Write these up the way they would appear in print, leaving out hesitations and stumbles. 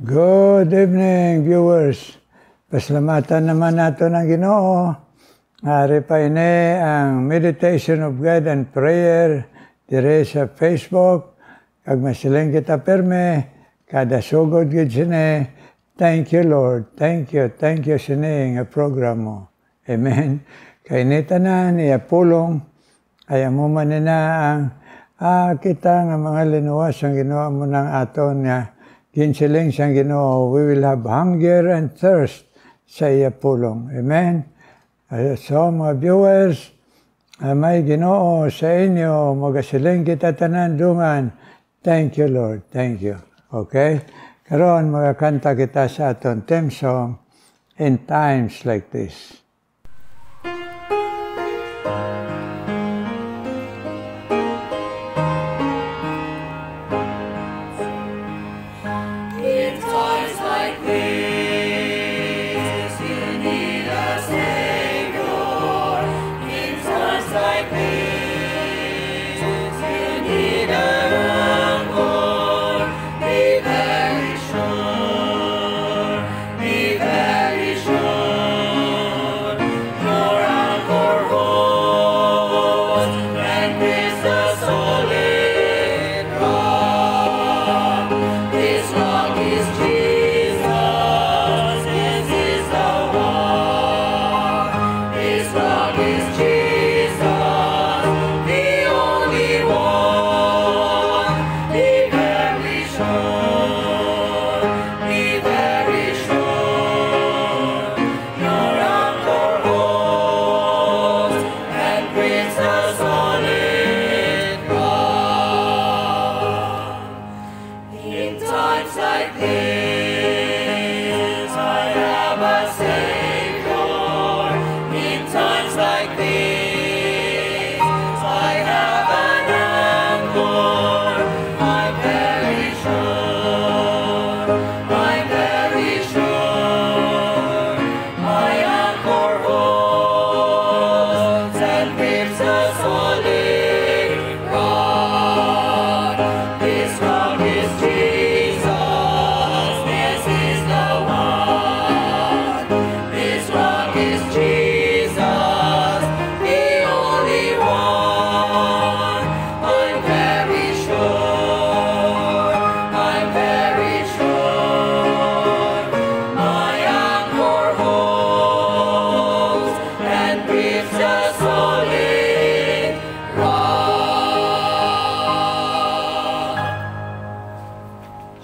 Good evening, viewers. Pasalamatan naman nato ng Ginoo. Ari pa ini ang Meditation of God and Prayer dire sa Facebook. Kag masiling kita perme, kada sugod gid sini. Thank you, Lord. Thank you sini nga program mo. Amen. Kay ni tanan iya pulong ay mo man na ang kita nga mga linuwas ang Ginoo mo ng aton nga ginsiling siyang Ginoo, we will have hunger and thirst sa iya pulong. Amen? So, mga viewers, may Ginoo sa inyo, magasiling kita tanan dungan. Thank you, Lord. Thank you. Okay? Karon magakanta kita sa aton theme song, In Times Like This.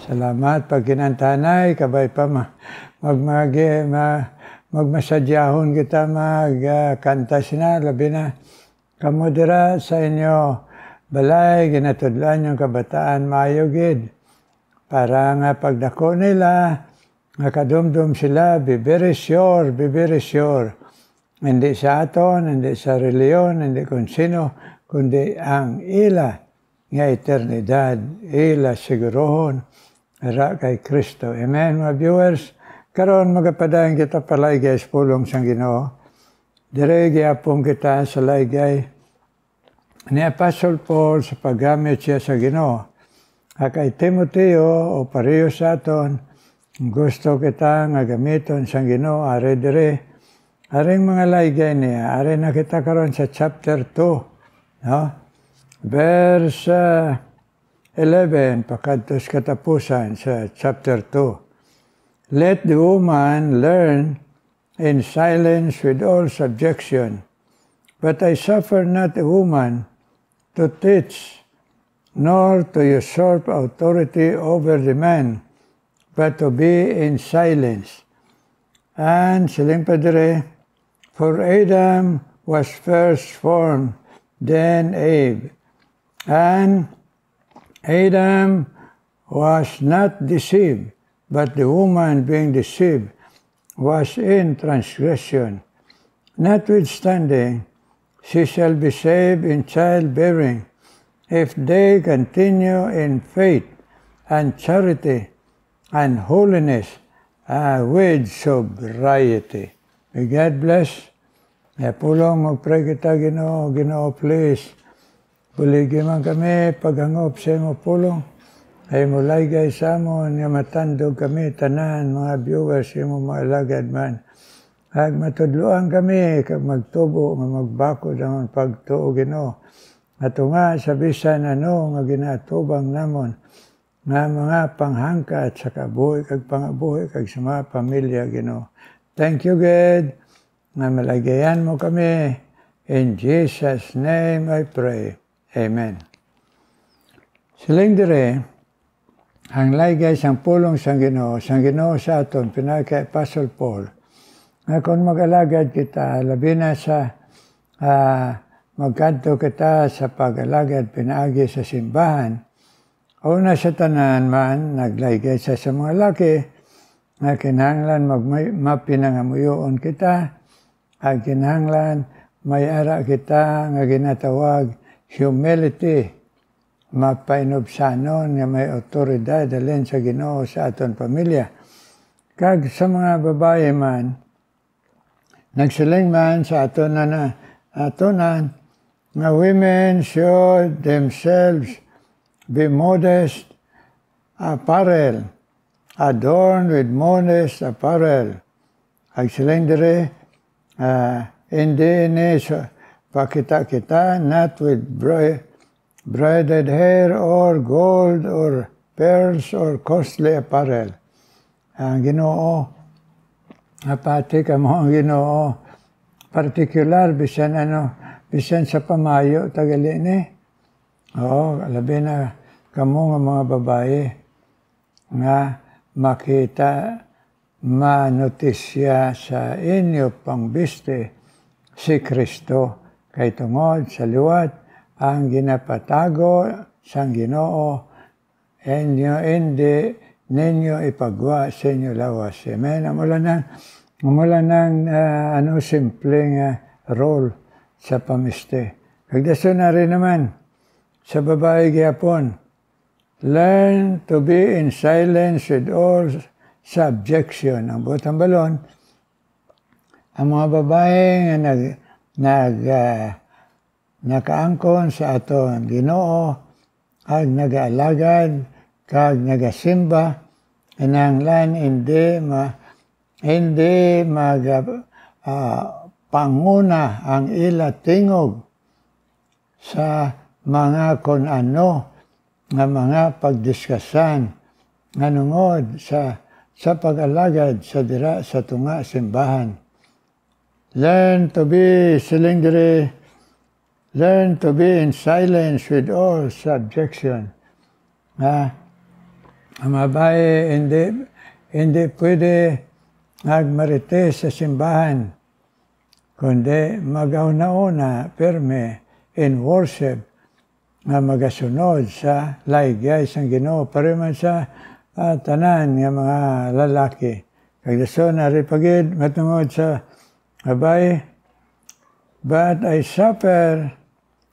Salamat pag kinantanay, kabay pa magmasadyahon kita magkanta sina, labi na kamudira sa inyo balay, ginatudlan yung kabataan mayugid. Para nga pagdako nila, nakadumdum sila, be very sure. Hindi sa aton, hindi sa reliyon, hindi kung sino, kundi ang ila nga eternidad, ila sigurohon. Ara kay Kristo. Amen, mga viewers. Karon magapadayon kita palay guys, pulong sang Ginoo. Dire gyapon kita sa laygay ni Apostle Paul sa paggamit siya sa Ginoo. Kay Timoteo o pareho sa aton, gusto kita nga gamiton sang Ginoo are dire. Aring mga laygay niya, are na kita karon sa chapter 2, no? Verse 11, pakadtos katapusan sa chapter 2. Let the woman learn in silence with all subjection. But I suffer not a woman to teach, nor to usurp authority over the man, but to be in silence. And siling padre, for Adam was first formed, then Eve. And Adam was not deceived, but the woman being deceived was in transgression. Notwithstanding, she shall be saved in childbearing, if they continue in faith and charity and holiness with sobriety. May God bless. Pulong magpray kita, Ginoo. Ginoo, please. Buligi man kami paghangop sa imo pulong. ay mulay guys amon nga matandog kami tanan mga viewers imo mga alagad man. Ag matudluan kami kag magtubo nga magbako damon pagtuo Ginoo. Ato nga sa bisan nga ginatubang namon nga mga panghangkat sa kabuhi kag pangabuhi kag sa mga pamilya Ginoo. Thank you God nga malagayan mo kami. In Jesus' name I pray. Amen. Siling dire, ang laygay sang pulong sang Ginoo sa aton pinaka Apostle Paul. Nga kung mag-alagad kita, labi na sa magkanto kita sa pag-alagad pinaagi sa simbahan, una sa tanan man, naglaygay sa mga laki, na kinahanglan mapinangamuyoon kita, at kinahanglan may ara kita nga ginatawag humility, mapainobsanon nga may otoridad dalhin sa Ginoo sa aton pamilya. Kag sa mga babae man, nagsiling man sa atonan nga women should themselves be modest apparel, adorned with modest apparel. Ang siling dire, hindi ni pakita-kita, not with braided hair or gold or pearls or costly apparel. Ang Ginoo, pati ka mo ang Ginoo, particular, bisan sa pamayo, tagali ni. Oo, labi na kamo nga mga babae, nga makita, manotisya sa inyo pangbiste, si Kristo, kay tungod sa liwat, ang ginapatago sang Ginoo, hindi ninyo ipagwa sa inyo lawas. Amen. Mula ng simpleng role sa pamiste. Kagdaso na rin naman sa babae gyapon. Learn to be in silence with all subjection. Ang butang balon, ang mga babae nga nakaangkon sa aton Ginoo, ag nagaalagad, kag nagasimba, inanglan hindi panguna ang ila tingog sa mga kun ano nga mga pagdiskasan nga nungod sa pag-alagad sa dira sa tunga simbahan. Learn to be in silence with all subjection. Ang babae hindi pwede magmarites sa simbahan, kundi magauna-una perme in worship nga magasunod sa laygay sang Ginoo pare man sa tanan nga mga lalaki. Kagdaso na rin pagid matungod sa babae, but I suffer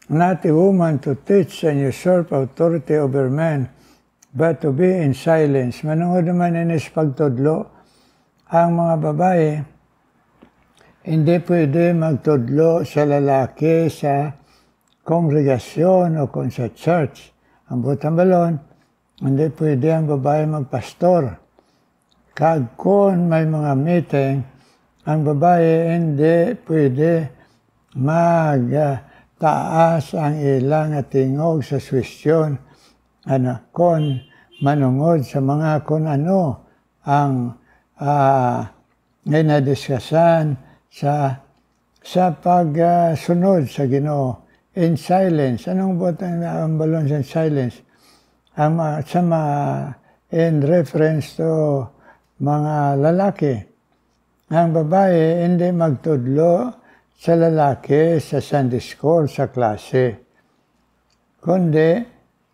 not a woman to teach and usurp authority over men, but to be in silence. Manungod naman inis pagtudlo, ang mga babae hindi pwede magtudlo sa lalaki sa kongregasyon o kung sa church. Ang butang balon, hindi pwede ang babae magpastor. Kag kung may mga meeting, ang babae hindi pwede magtaas ang ilang tingog sa suwestyon. Kung manungod sa mga kung ano ang ginadiskasan sa pagsunod sa Ginoo. In silence. Anong butang ang balon sa silence? In reference to mga lalaki. Ang babae hindi magtudlo sa lalaki sa Sunday school, sa klase. Kundi,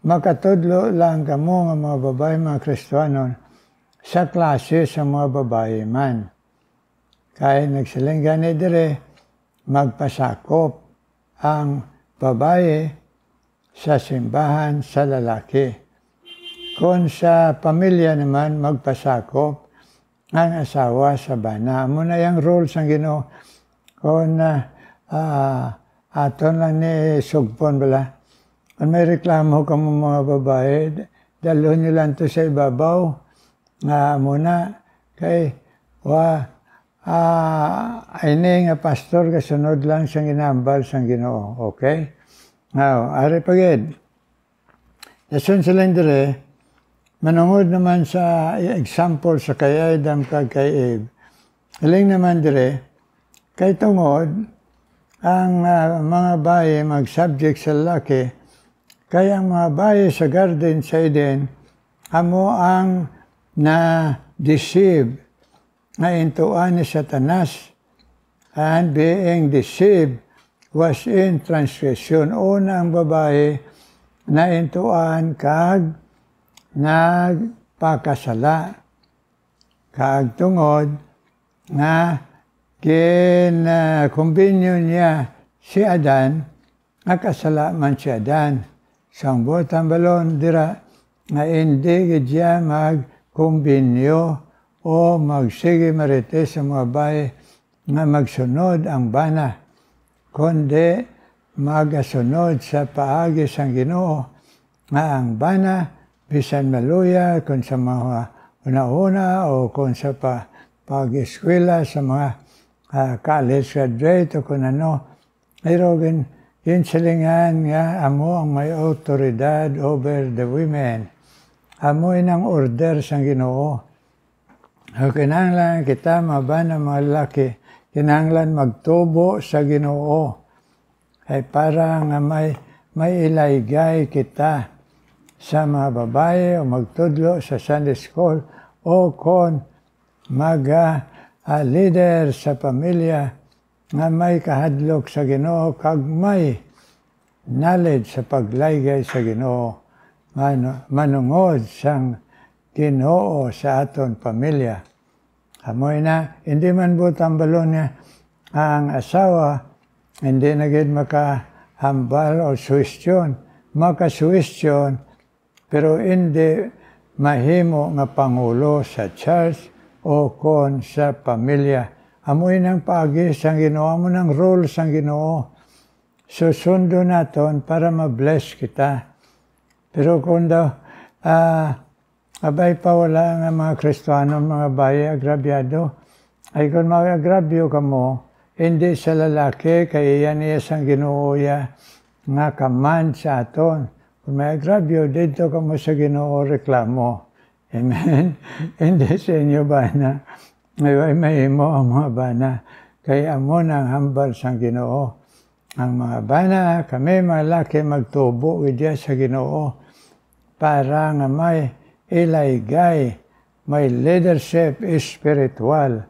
makatudlo lang kamo nga mga babae, mga Kristiyano, sa klase sa mga babae man. Kaya nagsiling gani dire, magpasakop ang babae sa simbahan sa lalaki. Kung sa pamilya naman, magpasakop ang asawa sa bana. Muna yung rules ang Ginoo. Kung aton lang ni sugpon bala. Kung may reklamo ka mo mga babae, dalhon nyo lang to sa ibabaw, nga muna, kay, ini nga pastor, kasunod lang siyang ginambal siyang Ginoo, okay? Now, ari pagid, dason sila dire, manungod naman sa example sa kay Adam kag kay Eve. Hiling naman dire, kay tungod, ang mga bayi mag-subject sa lalaki, kaya ang mga bayi sa garden sa Eden, amo ang na-deceive, na intuan ni Satanas, and being deceived was in transgression. Una ang babae na intuan kag nagpakasala, kag tungod nga kumbinyo niya si Adan, nakasala man si Adan. Sang botang balon dira nga hindi gidya magkumbinyo o magsige marite sa mga bayi nga magsunod ang bana, kundi magasunod sa paagi sang Ginoo nga ang bana bisan maluya kung sa mga una-una o kung sa pag-eskwela sa mga college graduate o kung ano, mayroon yun silingan nga amo ang may autoridad over the women. Amo inang order sang Ginoo. Kinahanglan kita mabana mga lalaki, kinahanglan magtubo sa Ginoo. Ay para nga may ilaygay kita sa mga babae o magtudlo sa Sunday School o kung leader sa pamilya nga may kahadlok sa Ginoo kag may knowledge sa paglaygay sa Ginoo, manungod sang Ginoo sa aton pamilya. Amoy na, hindi man butang balon niya ang asawa, hindi na gid makahambal o suwestyon, makasuwestyon, pero hindi mahimo nga pangulo sa church o kon sa pamilya. Amoy ng paagi sang Ginoo, amo ng role sang Ginoo. Susundo naton para ma-bless kita. Pero kung daw, abay pa wala nga mga Kristiyano, mga bayi, agrabyado, ay kung mag-agrabyo ka mo, hindi sa lalaki, kaya yan iya sang Ginoo ya, nga kaman sa aton. Kung may agrabyo, dito ka mo sa Ginoo reklamo. Amen? Hindi sa inyo ba na? Ngayon mahimo ang mga bana, kaya amo nang hambal sang Ginoo. Ang mga bana, kami mga laki magtubo widya sa Ginoo para nga may ilaygay, may leadership spiritual.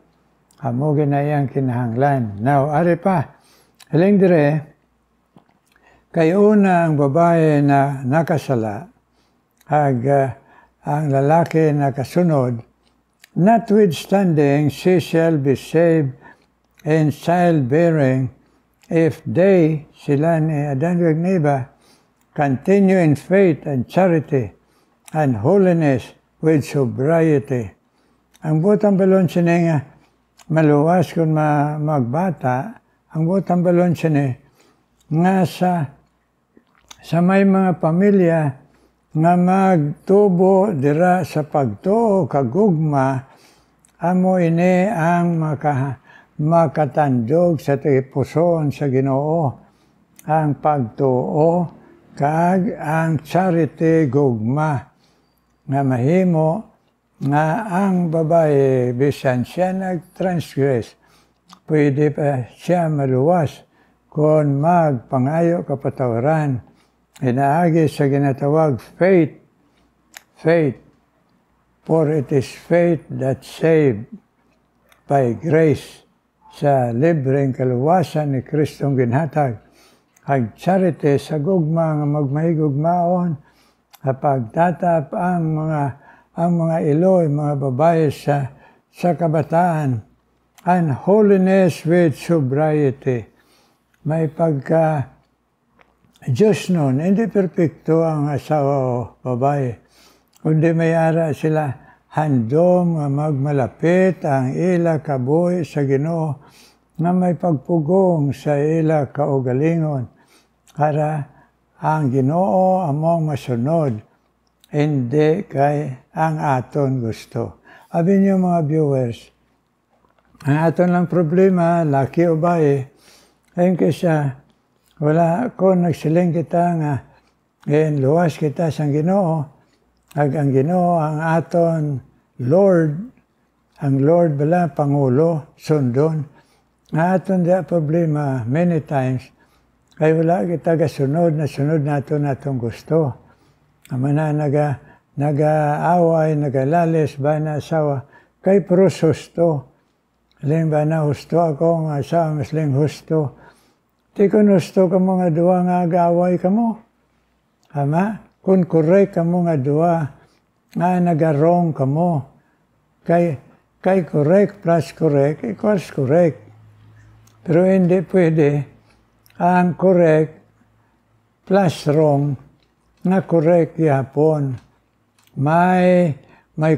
Amo ginayang kinahanglan. Now, ari pa, haling dire, kay una ang babae na nakasala, ang lalaki na kasunod, notwithstanding, she shall be saved in childbearing if they, sila ni Adan ug Eva, continue in faith and charity and holiness with sobriety. Ang butang balon sini nga maluwas kung magbata, ang butang balon sini nga sa may mga pamilya nga magtubo dira sa pagtuo kagugma, amo ini ang makatandog sa puson sa Ginoo, ang pagtuo kag ang charity gugma, nga mahimo nga ang babae bisan siya nag-transgress, pwede pa siya maluwas kung magpangayo kapatawaran. Inaagi sa ginatawag faith, for it is faith that saved by grace, sa libreng kaluwasan ni Kristong ginhatag. Ag charity sa gugma nga magmahigugmaon, pagtatap ang mga iloy, mga babae sa kabataan, and holiness with sobriety. May Diyos noon, hindi perpekto ang asawa o babae, kundi may ara sila handom nga magmalapit ang ila kabuhi sa Ginoo, nga may pagpugong sa ila kaugalingon, para ang Ginoo among masunod. hindi kay ang aton gusto. Abi niyo mga viewers, ang aton lang problema, laki o bae, ayun kaysa, wala ko nagsiling kita nga, ngayon luwas kita sa Ginoo, ang Ginoo ang aton Lord, ang Lord bala, Pangulo, sundon, ang aton da problema many times, kay wala kita kasunod na sunod nato natong gusto. Amana nag-aaway, nagalalis ba na asawa, kay pros husto. Aling ba na husto ako, nga asawa masling husto. Di ko husto ka mo nga duwa ngaag-aaway ka mo. Ama, kung correct ka mo nga duwa, nga nag-wrong ka mo. Kay correct plus correct equals correct. Pero hindi pwede ang correct plus wrong nga correct yapon. May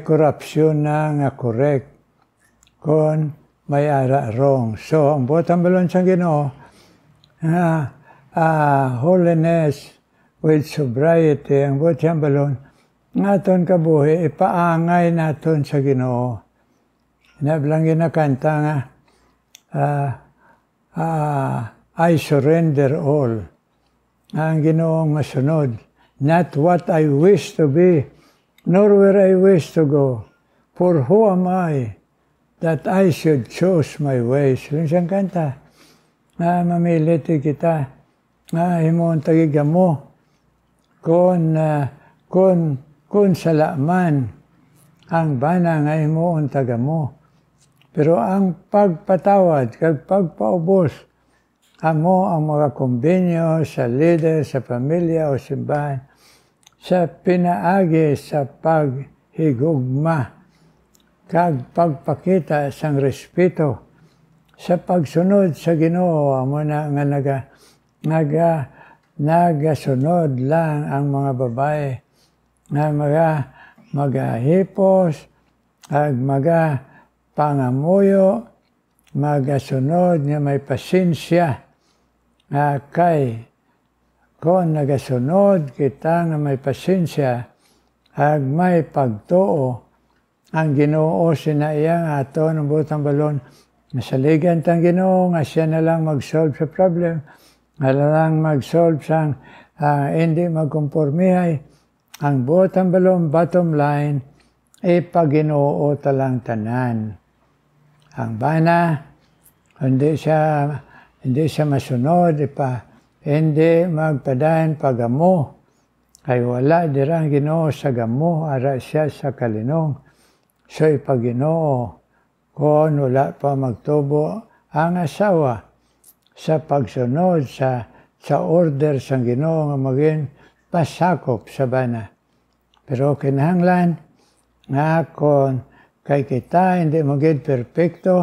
corruption na nga correct kung may ara wrong. So, ang bottom balon sa Ginoo, holiness with sobriety, ang bottom balon, naton kabuhi, ipaangay naton sa Ginoo. Nablang ginakanta nga, I surrender all. Ang Ginoong masunod. Not what I wish to be, nor where I wish to go. For who am I, that I should choose my ways? Yung siyang kanta, mamiliti kita, himon tagiga mo, kung salaman, ang bana nga himon taga mo. Pero ang pagpatawad, kag pagpaubos, amo ang mga kumbinyo sa leader, sa pamilya o simbahan, sa pinaagi sa paghigugma, kag pagpakita sang respeto, sa pagsunod sa Ginoo, amo na nga nagasunod lang ang mga babae, na magahipos, ag pangamuyo, magasunod nga may pasensya, kay kung nagasunod kita nga may pasensya, ag may pagtuo, ang Ginoo sinayang ato ng butang balon, nasaligan tang Ginoo nga siya na lang mag-solve sa problem, nga lang mag-solve sang hindi magkompormihay, ang butang balon, bottom line, ipaginoo talang tanan. Ang bana, hindi siya masunod, hindi magpadayon pagamo. Kay wala dirang Ginoo sa gamo, ara siya sa kalinong. So ipaginoo, kung wala pa magtubo ang asawa sa pagsunod sa order sa Ginoo nga maging pasakop sa bana. Pero kinahanglan nga kung kay kita hindi maging perfecto,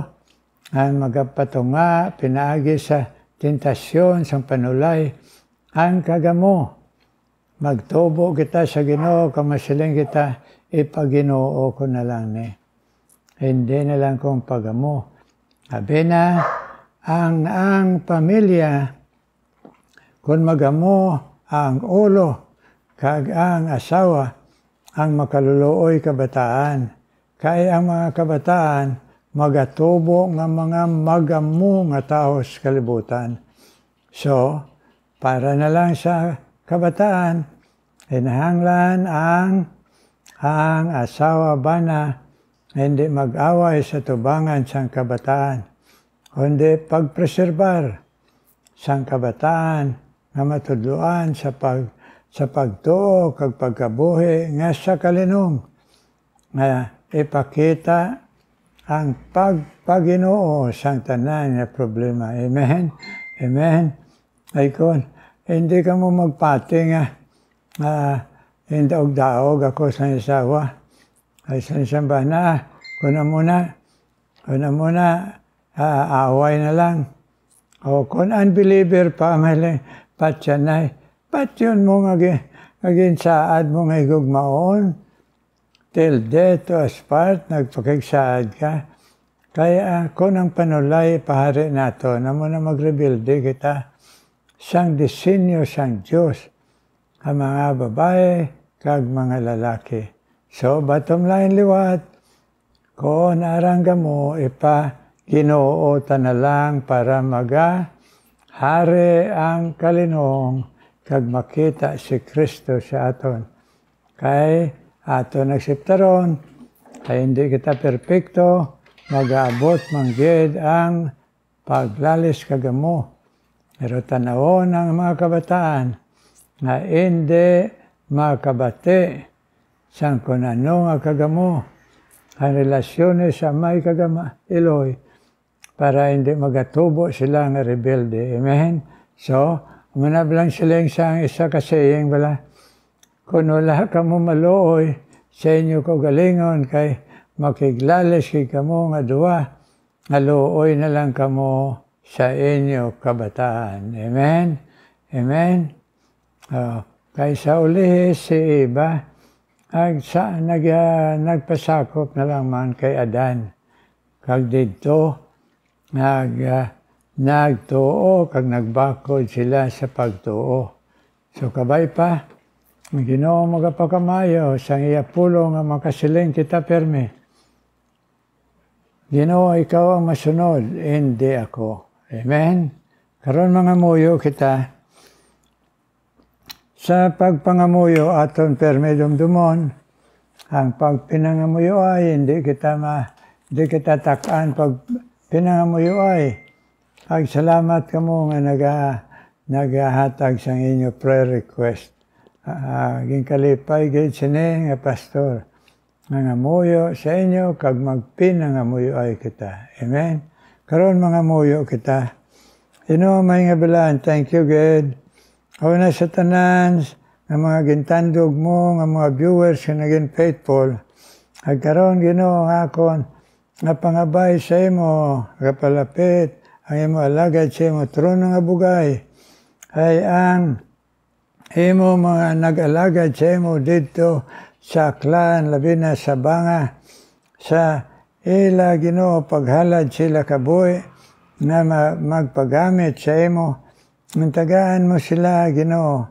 ang magapatunga, pinaagi sa tentasyon, sa panulay, ang kagamo. Magtubo kita sa Ginoo, kamasiling kita, ipaginoo ko na lang ni. Hindi na lang kong pagamo. Sabi na, ang pamilya, kung magamo ang ulo, kag ang asawa, ang makaluluoy kabataan, kaya ang mga kabataan, magatubo nga mga magamo nga tao sa kalibutan. So, para na lang sa kabataan, hinahanglan ang asawa bana hindi mag-away sa tubangan sang kabataan, kundi pagpreserbar sang kabataan nga matudluan sa pagtuo kag pagkabuhi nga sa kalinong nga ipakita ang pagpaginoo sang tanan nga problema. Amen? Amen? Ay kon, hindi ka mo magpati nga hindi og daog ako sa isawa. Ay sa isamba na, kuna muna, away na lang. O kung unbeliever pa, maling patyanay, patyon mo ngagin saad mo nga igugmaon, till death to us part, nagpakigsaad ka. Kaya kung ang panulay pahari nato, na mo na mag-rebuilde kita, sang disenyo sang Diyos, ang mga babae, kag mga lalaki. So, bottom line liwat, kung narangga mo, Ginoo na lang para hari ang kalinong kag makita si Kristo sa aton. Kay aton nagsiptaron, kay hindi kita perpekto, mag-aabot manggid ang paglalis kagamo. Pero tanawon ang mga kabataan na hindi makabati sang kung ano nga kagamo ang relasyones sa may kagama Eloy para hindi magatubo sila nga rebelde. Amen? So, umanab lang sila yung isa kasaying bala, kung wala ka mo maluoy sa inyo ko galingon kay makiglalis kay kamo nga duwa, nga luoy na lang kamo sa inyo kabataan. Amen? Amen? Kay sa uli si Eva, nagpasakop na lang man kay Adan. Kag dito, nagtuo, kag nagbakod sila sa pagtuo. So kabay pa, Ginoo magapakamayo, sang iya pulo nga makasiling kita permi. Ginoo, ikaw ang masunod, hindi ako. Amen? Karon mga muyo kita, sa pagpangamuyo aton permi dumdumon, ang pagpinangamuyo ay hindi kita takaan pag pinangamuyo ay. Salamat kamo nga nagahatag sa inyo prayer request. Ginkalipay gid sini nga pastor. Nangamuyo sa inyo kag magpinangamuyo ay kita. Amen. Karon mga muyo kita. May nga balaan, thank you God. Una sa tanan nga mga gintandog mo, nga mga viewers nga naging faithful. Karon Ginoo nga akon nga pangabay sa imo, kapalapit ang imo alagad sa imo trono nga bugay. Ay ang imo mga nag-alagad sa imo dito sa aklan, labi na sa banga, sa ila Ginoo paghalad sila kabuhi na magpagamit sa imo. Mantagaan mo sila Ginoo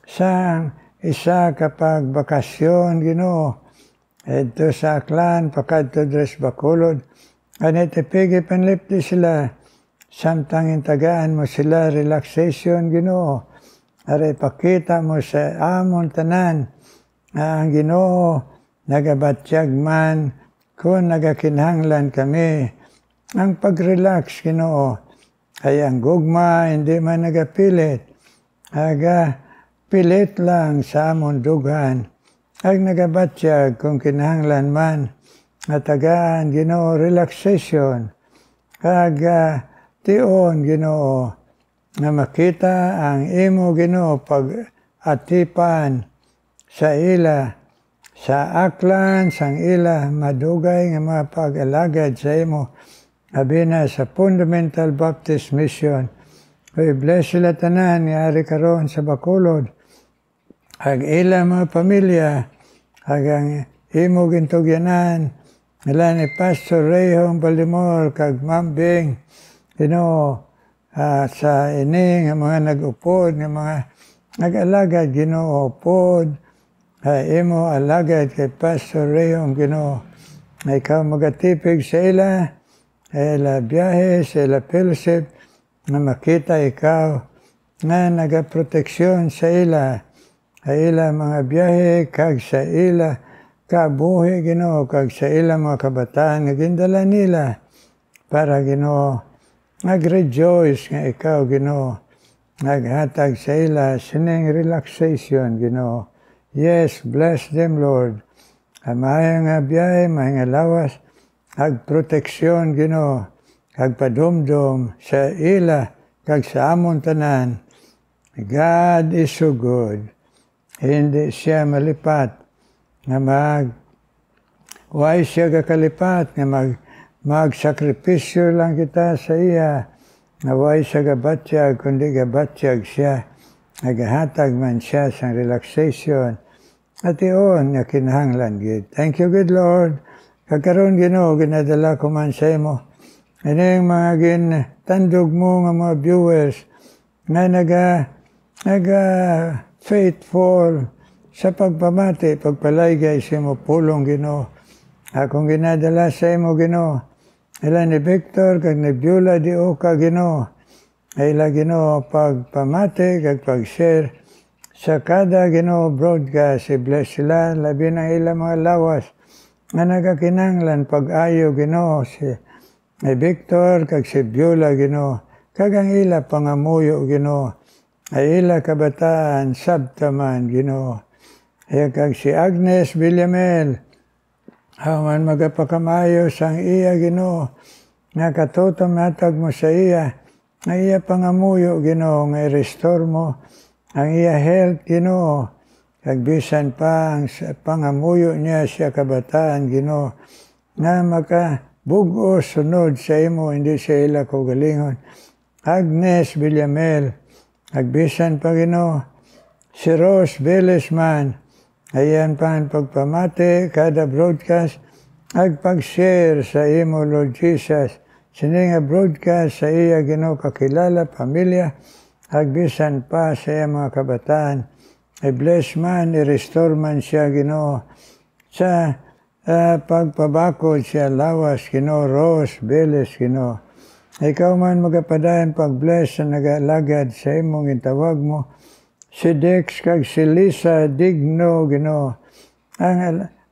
sa isa kapag bakasyon Ginoo. Ito sa aklan, pakadto dres Bacolod. Anitipigi panlipti sila. Samtang intagaan mo sila relaxation Ginoo. Are pakita mo sa amon tanan ang Ginoo nagabatyag man kung nagakinahanglan kami. Ang pag-relax Ginoo ay ang gugma hindi man nagapilit. Pilit lang sa amon dughan. Ag nagabatyag kung kinahanglan man tagaan Ginoo relaxation. Tion Ginoo na makita ang imo Ginoo pag-atipan sa ila, sa aklan, sang ila, madugay nga mga pag-alagad sa imo, abina sa Fundamental Baptist Mission. We bless sila tanan, nga ari karon sa Bacolod, ag ila mga pamilya, ag ang imo gintugyanan, nila ni Pastor Rayhong Baltimore, kag Mambing, Ginoo, sa ini nga mga nag-upod, nga mga nag-alagad Ginoo upod, imo alagad kay Pastor Rayhong Ginoo, na ikaw magatipig sa ila biyahe, sa ila fellowship, na makita ikaw nga nagaproteksyon sa ila mga biyahe, kag sa ila kabuhi Ginoo, kag sa ila mga kabataan nga gindala nila para Ginoo nag-rejoice nga ikaw, Ginoo, naghatag sa ila sining relaxation, Ginoo. Yes, bless them, Lord. Amaya nga biyahe, maya nga lawas, ag-proteksyon, Ginoo, kag padumdum sa ila, kag sa amon tanan. God is so good. Hindi siya malipat, nga why siya kakalipat, nga magsakripisyo lang kita sa iya, naway siya gabatyag, kundi gabatyag siya, nagahatag man siya sa relaxation, at iyon nga kinahanglan gid. Thank you, good Lord. Kagkaroon Ginoo, ginadala ko man sa imo. Ano yung mga tandog mo nga mga viewers, nga naga faithful sa pagpamati, pagpalaygay sa imo pulong Ginoo. Akong ginadala sa imo Ginoo. Ila ni Victor kag ni Beulah di Oka Ginoo. Ila Ginoo pagpamati kag pag-share sa kada Ginoo broadcast. I-bless sila labi ng ilang mga lawas nga nagakinanglan pag-ayo Ginoo si Victor kag si Beulah Ginoo. Kag ang ila pangamuyo Ginoo. Ay ila kabataan sabtaman Ginoo. Kag si Agnes Villamel, awan magapakamayo sang iya Ginoo, nga katutom natag mo sa iya, nga iya pangamuyo Ginoo, nga i-restore mo ang iya health Ginoo, kag bisan pa ang pangamuyo niya siya kabataan Ginoo, nga makabugo sunod sa imo, hindi sa ila kaugalingon. Agnes Villamel, kag bisan pa Ginoo, si Rose Velezman, ayan pa ang pagpamati, kada broadcast, ag pag-share sa imo, Lord Jesus. Sini nga broadcast sa iya, Ginoo, kakilala, pamilya, ag bisan pa sa iya mga kabataan. I-bless man, i-restore man siya, Ginoo. Sa pagpabakod siya, lawas, Ginoo, Rose, Velez, Ginoo. Ikaw man magapadayan pag-bless sa nag-alagad sa imong itawag mo, si Dex kag si Lisa Digno Ginoo,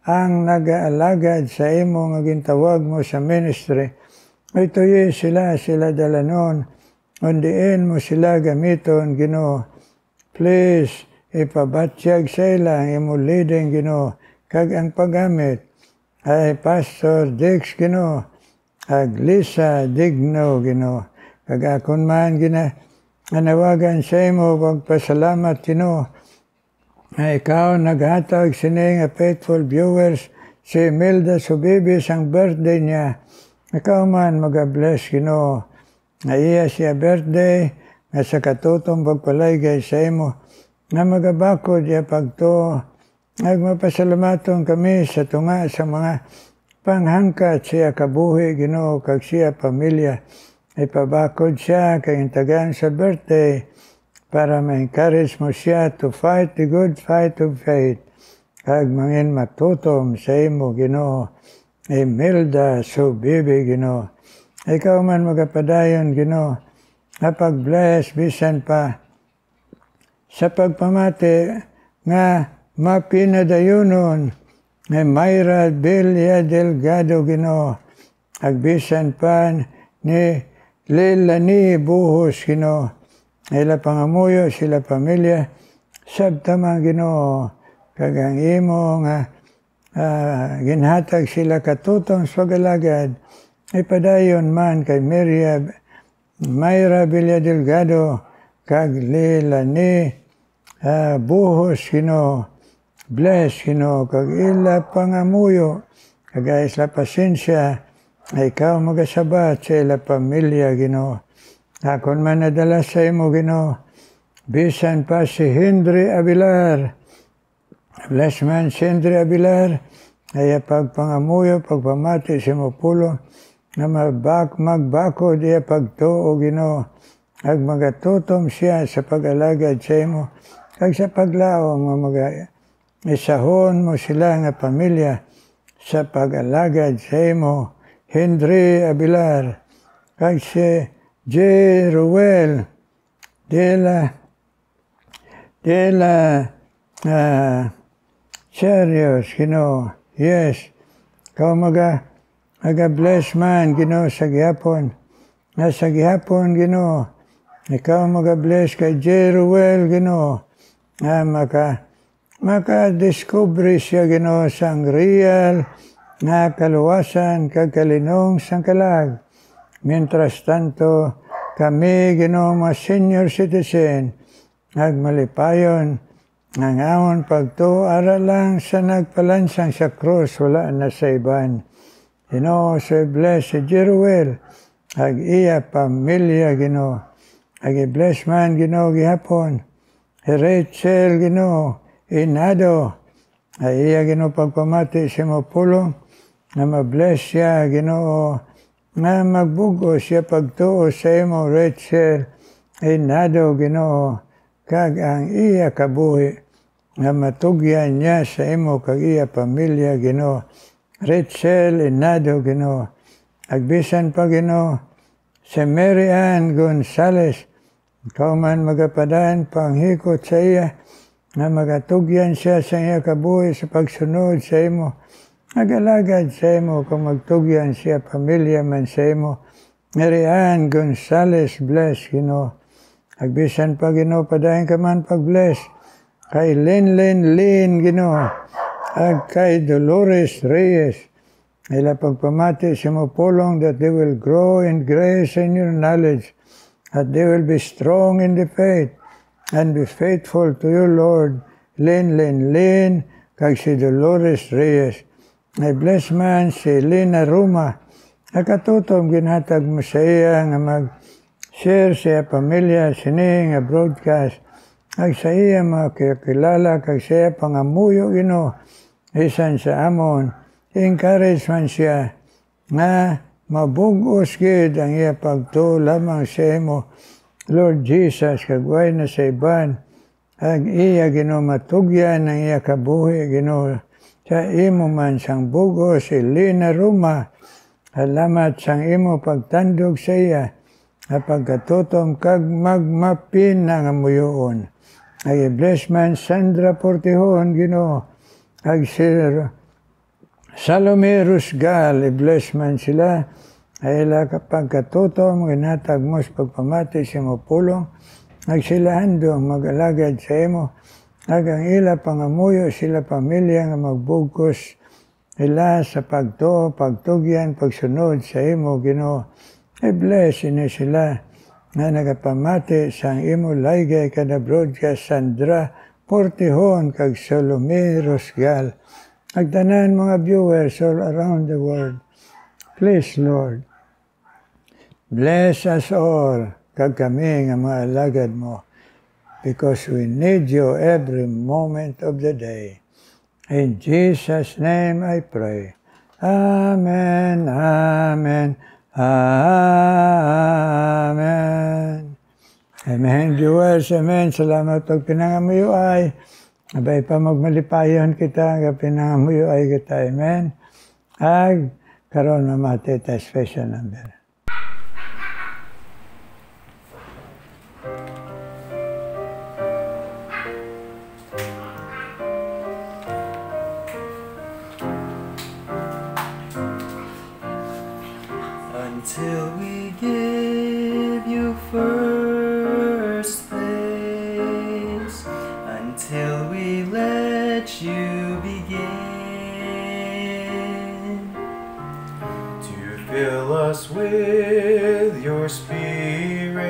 ang nag-aalagad sa imo nga gintawag mo sa ministry. Ito sila dalanon, undiin mo sila gamiton Ginoo. Please, ipabatyag sa ila ang imo leading Ginoo, kag ang paggamit ay Pastor Dex Ginoo, kag Lisa Digno Ginoo, kag akon man anawagan sa imo, pagpasalamat Ginoo, na ikaw naghatag sini nga faithful viewers, si Imelda Subibis ang birthday niya. Ikaw man mag-bless Ginoo, na iya siya birthday, nga sa katutong pagpalaygay sa imo, na magabakod iya pagto, nagmapasalamaton kami sa tunga sa mga panghangkat siya kabuhi Ginoo, kag siya pamilya. Ipabakod siya kay intagan sa birthday para ma-encourage mo siya to fight the good fight of faith. Kag mangin matutom sa imo Ginoo, Imelda Subibi Ginoo. Ikaw man magapadayon Ginoo, na pag-bless bisan pa sa pagpamati nga mapinadayunon nga Mayra Belia Delgado Ginoo, ag bisan pa ni Lelani Buhos Ginoo, ila pangamuyo sila pamilya, sabtamang Ginoo, kag ang imo nga ginhatag sila katutong sa pagalagad, ipadayon man kay Mayra Belia Delgado, kag Lelani Buhos Ginoo, bless Ginoo, kag ila pangamuyo, kag isla pasensya, ikaw magasabat sa ila pamilya Ginoo. Akon man nadala sa imo Ginoo, bisan pa si Henry Abilar. Bless man si Henry Abilar, ay pagpangamuyo, pagpamati sa imo pulo, na magbakod iya pagtuo Ginoo, ag magatutom siya sa pag-alagad sa imo, kag sa paglaom nga isahon mo sila nga pamilya sa pag-alagad sa imo, Henry Abilar, kag si J. Ruel de la Serios Ginoo. Yes, ikaw maga-bless man Ginoo sa gihapon. Sa gihapon Ginoo, ikaw maga-bless kay J. Ruel Ginoo, na maka-discover siya Ginoo sang real nga kaluwasan kag kalinong sang kalag. Mientras tanto, kami Ginoo mga senior citizen, nagmalipayon, ngangawon pagto ara lang sa nagpalansang sa krus, wala na sa iban. Ginoo, so bless si Jeruel, ag iya pamilya Ginoo, ag i-bless man Ginoo gihapon, Rachel Ginoo, Inado, ay iya Ginoo pagpamati sa mo pulong, na ma-bless siya Ginoo, na magbugo siya pagtuo sa imo Rachel, Inado Ginoo, kag ang iya kabuhi, nga matugyan niya sa imo kag iya pamilya, Ginoo. Rachel Inado, Ginoo. Agbisan pa, Ginoo, si Mary Ann Gonzales, ikaw man magapadaan panghikot sa iya, nga magatugyan siya sa iya kabuhi sa pagsunod sa imo. Nagalagad sa imo kung magtugyan siya pamilya man sa imo. Mary Ann Gonzales, bless, Ginoo. Agbisan pa, Ginoo, padayon ka man pag-bless kay Lin, Ginoo, ag kay Dolores Reyes. Ila pagpamati sa mo pulong that they will grow in grace and your knowledge, that they will be strong in the faith and be faithful to you, Lord. Lin, kag si Dolores Reyes. I bless man si Lina Ruma. Nakatutom ginhatag mo sa iya nga mag-share sa pamilya sini nga broadcast. Ag sa iya makakilala kag sa iya pangamuyo, Ginoo, isan sa amon. Encourage man siya nga mabugos gid ang iya pagtuo lamang sa imo, Lord Jesus, kag way na sa iban. Ag iya, Ginoo, matugyan ang iya kabuhi, Ginoo, sa imo man sang bugos, Lina Ruma. Salamat sang imo pagtandog sa iya, na pagkatutom kag magmapin ng amuyoon. Ay bless man Sandra Portihon, Ginoo, ag Sir Salome Rusgal, i-bless man sila, ay ila pagkatutom, ginatag mo sa pagpamati sa imo pulong, ag sila handong mag-alagad sa imo, ag ang ila pangamuyo sila pamilya nga magbugkos ila sa pagtugyan, pagsunod sa imo, Ginoo. I-bless ini sila nga nagapamati sang imo laygay kada broadcast Sandra Portihon kag Salome Rusgal. Agtanan mga viewers all around the world. Please, Lord, bless us all kag kami nga mga alagad mo, because we need you every moment of the day. In Jesus' name I pray. Amen, amen, amen. Amen, viewers, amen. Salamat pag pinangamuyo ay. Abay pa magmalipayon kita, nga pinangamuyo ay kita, amen. Ag, karon mamati ta special number. Until we give you first place, until we let you begin to fill us with your Spirit,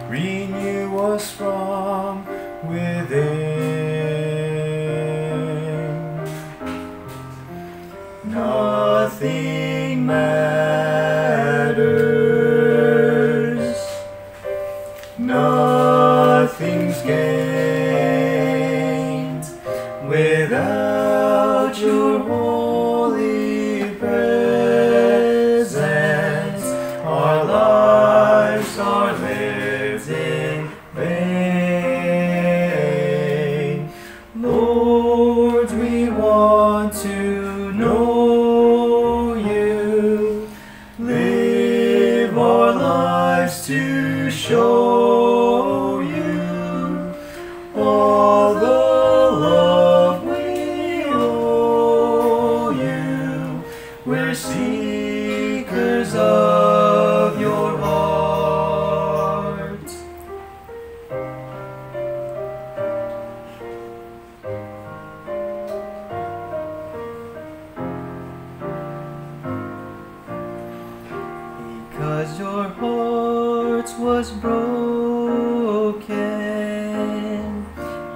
renew us from within. Nothing matters, nothing's gained without your holy presence. Our lives are lived in vain. Lord, we want to know to show you all the love we owe you. We're seekers of your heart. Because your heart was broken,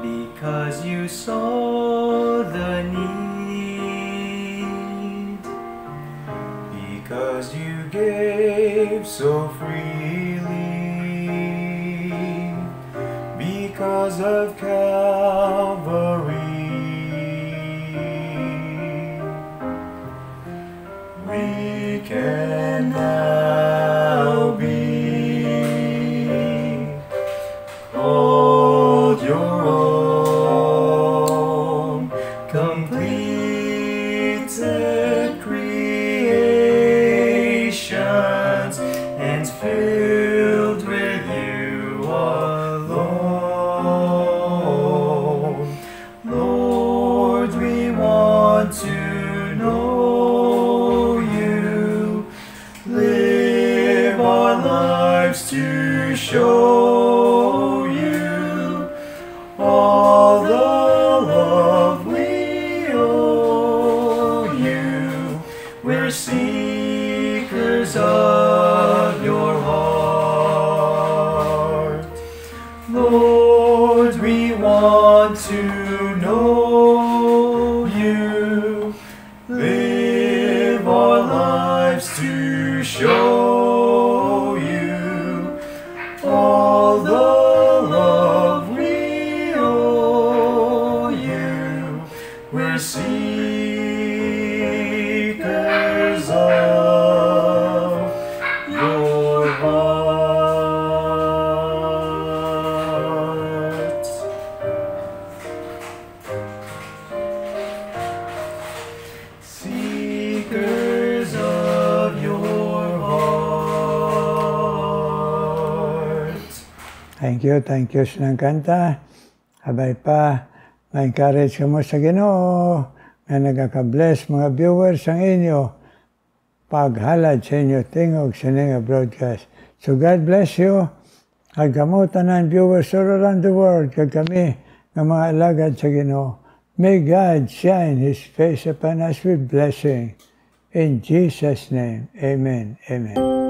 because you saw the need, because you gave so freely, because of Calvary. We can now be called lives to show you all the love we owe you. We're seekers of your heart. Lord, we want to know you. Live our lives to show you all the love we owe you. We're seekers of your heart. Seekers of your heart. Thank you sa ng kanta. Habay pa, ma-encourage mo sa Ginoo na nagaka-bless mga viewers ang inyo paghalad sa inyo tingog sa nga broadcast. So God bless you. Hagamutan ng viewers all around the world kag kami ng mga alagad sa Ginoo. May God shine His face upon us with blessing. In Jesus' name, amen. Amen.